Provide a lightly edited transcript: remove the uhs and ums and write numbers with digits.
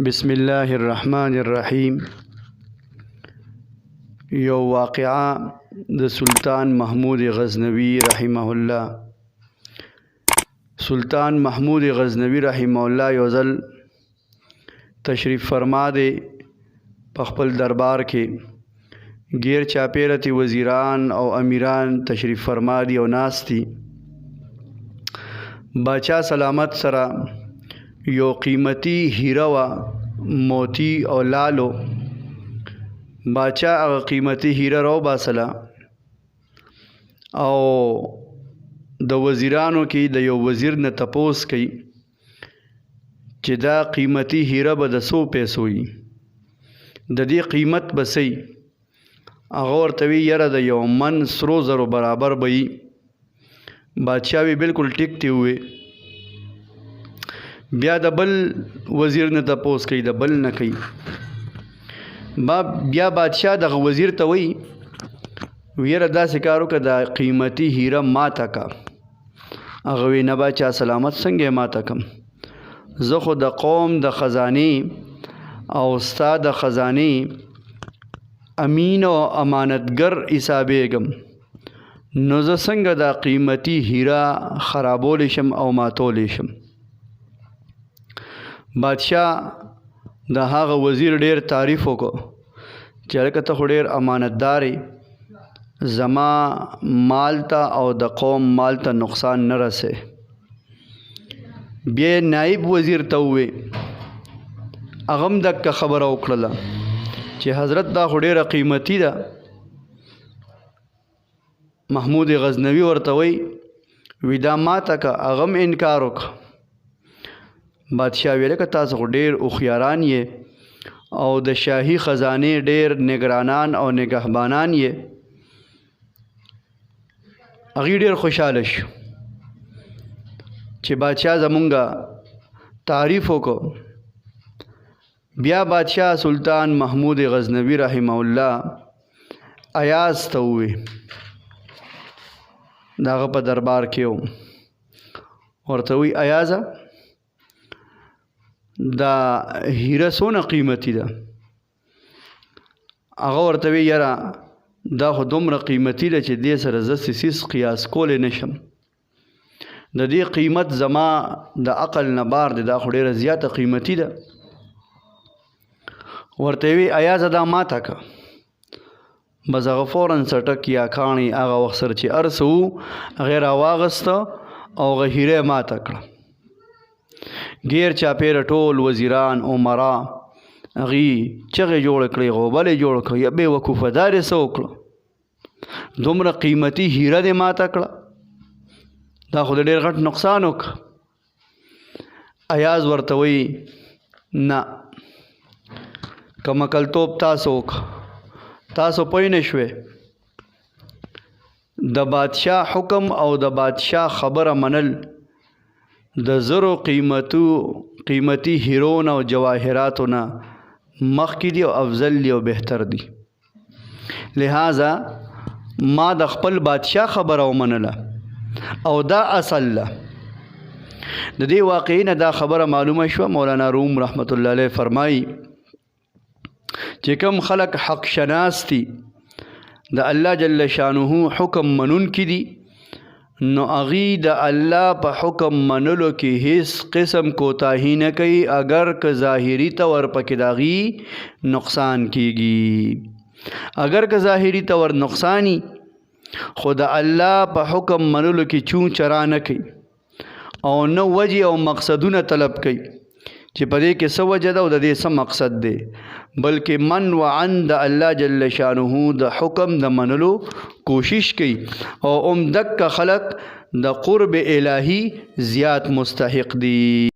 بسم الله الرحمن الرحیم. یو واقعه د سلطان محمود غزنوی رحمه الله. سلطان محمود غزنوی رحمه الله یو ځل تشریف فرما دی په خپل دربار کې. غیر چاپیرتی وزیران او امیران تشریف فرما دی او ناستی. باچا سلامت سره یو قیمتي هیره وا موتی او لالو. باچا هغه قیمتي هیره راو باسله او د وزیرانو کې د یو وزیر نه تپوس کوي چې دا قیمتي هیره به د 100 پیسو وي، د دې قیمت به څه وي؟ هغه ورته وی یاره د یو من سرو زرو برابر به وي. بادشاه وی بالکل ټیک دی وی. بیا د بل وزیر نه تپوس کوي، د بل نه کوي. بیا بادشاه دغه وزیر ته وی ویره داسې کار وکړه د قیمتي هیره ماته کا. هغه وی نه باچا سلامت څنګه ماته کم؟ زه خو د قوم د خزانې او ستا د خزانې امین او امانتګر حسابېږم، نو زه څنګه دا قیمتي هیره خرابولی شم او ماتولی شم؟ بادشاه د هغه وزیر ډیر تعریف وکړو چې هلکه ته خو ډیر امانتدار یې، زما مال ته او د قوم مال ته نقصان نه رسې. بیا نائب وزیر ته ووې، هغه هم دکه خبره وکړله چې حضرت دا خو ډیره قیمتي ده. محمود غزنوي ورته وی دا ماته که. هغه هم انکار وکړه. بادشاه ویل که تاسو خو ډیر هوښیاران یې او د شاهي خزانې ډیر نگرانان او نگهبانان یې. هغې ډیر خوشحاله شو چې بادشاه زمونږ تعریف وکړو. بیا بادشاه سلطان محمود غزنوي رحمه الله ایاز ته ووی، د هغه په دربار کې و. ورته وی ایازه دا هیره څونه قیمتي ده؟ هغه ورته وی یاره دا خو دومره قیمتي ده چې دې سره زه څیز قیاس کولی نشم. د دې قیمت زما د عقل نه بار دی، دا خو ډیره زیاته قیمتي ده. ورته وی ایازه دا ماته که. بس هغه فوراً څټک یا کاڼي هغه وخت سره چې هر څه وو هغې راواغسته او هغه هیره ماته کړه. غیر چاپیره ټول وزیران عمرا هغې چغې جوړې کړې، غوبل یې جوړ کړه. یا بې وقوفه دار یې څه وکړه؟ دومره قیمتي هیره دې ماته کړه، دا خو د ډېر غټ نقصان وکړه. ایاز ورته وی نه، کمکلتوب تاسو وکړه، تاسو پوه نه شوې. د بادشاه حکم او د بادشاه خبره منل د زرو قیمتي هیرون او جواهراتو نه مخکې دي او افضل دي او بهتر دي. لہذا ما د خپل بادشاه خبره ومنله او دا اصل ده. د دې واقعې نه دا خبره معلومه شوه. مولانا روم رحمت الله علیه فرمایي چې کوم خلق حق شناس دي، د الله جل شانه حکم منونکي دي، نو هغې د الله په حکم منلو کې هیڅ قسم کوتاهي نه کوي، اگر که ظاهري طور پکې د هغې نقصان کیږي. اگر که ظاهري طور نقصانی خو د الله په حکم منلو کې چون چرا نه کوي او نه وجې او مقصدونه طلب کوي چې په دې کې څه وجه ده او د دې څه مقصد دی، بلکې من وعن د الله جل شانه د حکم د منلو کوشش کوي. او دکه خلق د قرب الهی زیات مستحق دي.